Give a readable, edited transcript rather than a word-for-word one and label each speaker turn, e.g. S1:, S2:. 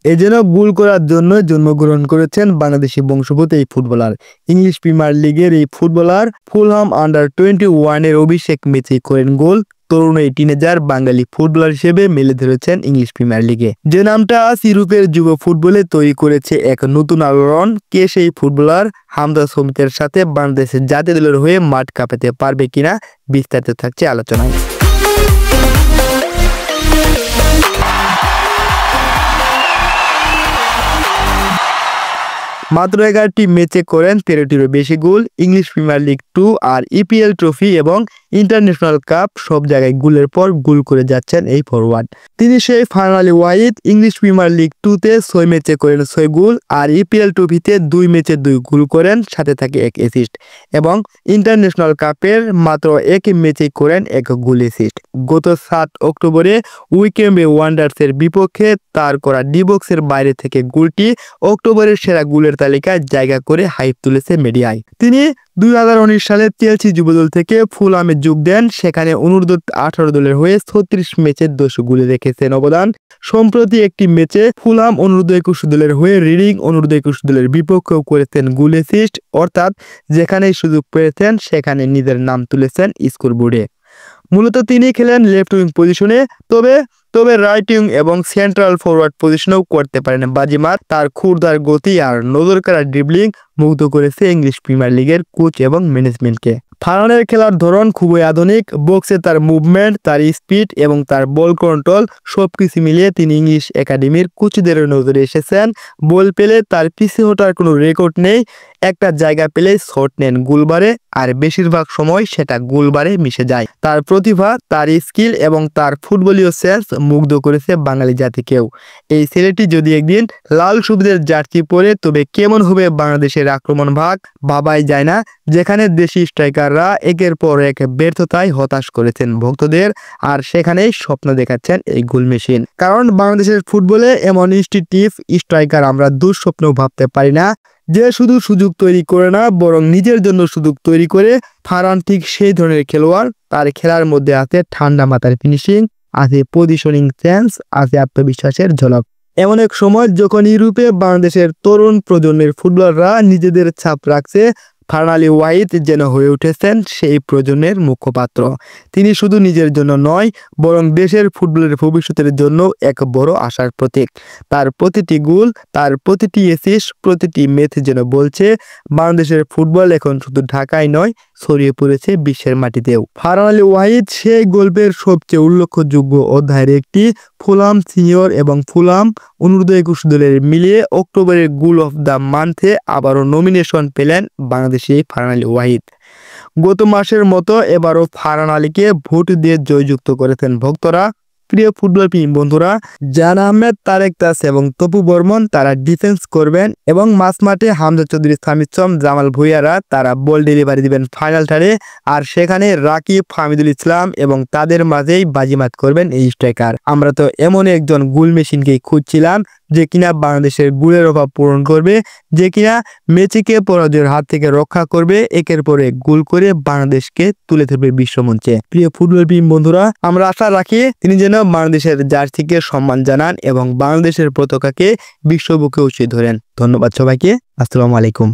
S1: এজন্য গোল করার জন্য জন্মগ্রহণ করেছেন বাংলাদেশি বংশোদ্ভূত এই ফুটবলার। ইংলিশ প্রিমিয়ার লিগের এই ফুটবলার ফুলহাম আন্ডার-21 এর অভিষেক ম্যাচে করেন গোল। তরুণ এই টিনেজার বাঙালি ফুটবলার হিসেবে মেলে ধরেছেন ইংলিশ প্রিমিয়ার লিগে, যে নামটা আজ ইউরোপের যুব ফুটবলে তৈরি করেছে এক নতুন আলোড়ন। কে সেই ফুটবলার? হামজা সমিতের সাথে বাংলাদেশের জাতীয় দলের হয়ে মাঠ কাঁপাতে পারবে কিনা, বিস্তারিত থাকছে আলোচনায়। মাত্র 11টি ম্যাচে করেন 13টিরও বেশি গোল। ইংলিশ প্রিমিয়ার লিগ 2 আর ইপিএল ট্রফি এবং ইন্টারন্যাশনাল কাপ সব জায়গায় গোলের পর গোল করে যাচ্ছেন এই ফরওয়ার্ড। তিনি সেই finally Wahid. English Premier League 2-তে 6 ম্যাচে করেন 6 গোল, আর ইপিএল ট্রফিতে 2 ম্যাচে 2 গোল করেন, সাথে থাকে 1 অ্যাসিস্ট, এবং ইন্টারন্যাশনাল কাপের মাত্র 1 ম্যাচে করেন 1 গোল অ্যাসিস্ট। গত 7 অক্টোবরে উইকেম্বে ওয়ান্ডার্সের বিপক্ষে তার করা ডি বক্সের বাইরে থেকে গোলটি অক্টোবরের সেরা গোলের তালিকায় জায়গা করে হাইপ তুলেছে মিডিয়ায়। তিনি 2019 সালে চেলসি যুবদল থেকে ফুলহামে যোগ দেন। সেখানে অনূর্ধ্ব 18 দলের হয়ে 36 ম্যাচে 10 গোলে রেখেছেন অবদান। সম্প্রতি একটি ম্যাচে ফুলহাম অনূর্ধ্ব 21 দলের হয়ে রিডিং অনূর্ধ্ব 21 দলের বিপক্ষেও করেছেন গোল অ্যাসিস্ট, অর্থাৎ যেখানেই সুযোগ পেয়েছেন সেখানে নিজের নাম তুলেছেন স্কোরবোর্ডে। মূলত তিনি খেলেন লেফট উইং পজিশনে, তবে রাইট উইং এবং সেন্ট্রাল ফরওয়ার্ড পজিশনেও করতে পারেন বাজিমাত। তার ক্ষুরধার গতি আর নজরকাড়া ড্রিবলিং মুগ্ধ করেছে ইংলিশ প্রিমিয়ার লিগের কোচ এবং ম্যানেজমেন্টকে। ফারহানের খেলার ধরন খুবই আধুনিক। বক্সে তার মুভমেন্ট, তার স্পিড এবং তার বল কন্ট্রোল সবকিছু মিলিয়ে তিনি ইংলিশ একাডেমির কোচদের নজরে এসেছেন। বল পেলে তার পিছিয়ে ওঠার কোনো রেকর্ড নেই। একটা জায়গা পেলে শট নেন গোলবারে, আর বেশিরভাগ সময় সেটা গোলবারে মিশে যায়। তার প্রতিভা, তার স্কিল এবং তার ফুটবলীয় সেন্স মুগ্ধ করেছে বাঙালি জাতিকেও। এই ছেলেটি যদি একদিন লাল সবুজের জার্সি পরে, তবে কেমন হবে বাংলাদেশের আক্রমণ ভাগ, ভাবাই যায় না। যেখানে দেশি স্ট্রাইকাররা একের পর এক ব্যর্থতায় হতাশ করেছেন ভক্তদের, আর সেখানেই স্বপ্ন দেখাচ্ছেন এই গোল মেশিন। কারণ বাংলাদেশের ফুটবলে এমন ইনস্টিটিভ স্ট্রাইকার আমরা দুঃস্বপ্নেও ভাবতে পারি না, যে শুধু সুযোগ তৈরি করে না, বরং নিজের জন্য সুযোগ তৈরি করে। ফারহান ঠিক সেই ধরনের খেলোয়াড়। তার খেলার মধ্যে আছে ঠান্ডা মাথার ফিনিশিং, আছে পজিশনিং সেন্স, আছে আত্মবিশ্বাসের ঝলক। এমন এক সময় যখন ইউরোপে বাংলাদেশের তরুণ প্রজন্মের ফুটবলাররা নিজেদের ছাপ রাখছে, ফারহান ওয়াহিদ যেন হয়ে উঠেছেন সেই প্রজন্মের মুখপাত্র। তিনি শুধু নিজের জন্য নয়, বরং দেশের ফুটবলের ভবিষ্যতের জন্য এক বড় আশার প্রতীক। তার প্রতিটি গোল, তার প্রতিটি অ্যাসিস্ট, প্রতিটি ম্যাচ যেন বলছে বাংলাদেশের ফুটবল এখন শুধু ঢাকায় নয়, ছড়িয়ে পড়েছে বিশ্বের মাটিতেও। ফারহান ওয়াহিদ সেই গল্পের সবচেয়ে উল্লেখযোগ্য অধ্যায়ের একটি। ফুলহাম সিনিয়র এবং ফুলহাম অনূর্ধ্ব 21 দলের মিলিয়ে অক্টোবরের গোল অফ দ্য মান্থে আবারও নমিনেশন পেলেন বাংলাদেশি ফারহান ওয়াহিদ। গত মাসের মতো এবারও ফারহান আলীকে ভোট দিয়ে জয়যুক্ত করেছেন ভক্তরা। প্রিয় ফুটবল প্রেমী বন্ধুরা, জান আহমেদ, তারেক তাস এবং তপু বর্মন তারা ডিফেন্স করবেন, এবং মাঝমাঠে হামজা চৌধুরী, সামিদ সোম, জামাল ভুঁইয়ারা তারা বল ডেলিভারি দিবেন ফাইনাল টারে, আর সেখানে রাকিব, হামিদুল ইসলাম এবং তাদের মাঝেই বাজিমাত করবেন এই স্ট্রাইকার। আমরা তো এমন একজন গোল মেশিনকেই খুঁজছিলাম, যে কিনা বাংলাদেশের গোলের অভাব পূরণ করবে, যে কিনা মেসিকে পরাজয়ের হাত থেকে রক্ষা করবে, একের পর এক গোল করে বাংলাদেশকে তুলে ধরবে বিশ্বমঞ্চে। প্রিয় ফুটবল প্রেমী বন্ধুরা, আমরা আশা রাখি তিনি যেন বাংলাদেশের জার্সিকে সম্মান জানান এবং বাংলাদেশের পতাকাকে বিশ্ববুকে উঁচিয়ে ধরেন। ধন্যবাদ সবাইকে। আসসালামু আলাইকুম।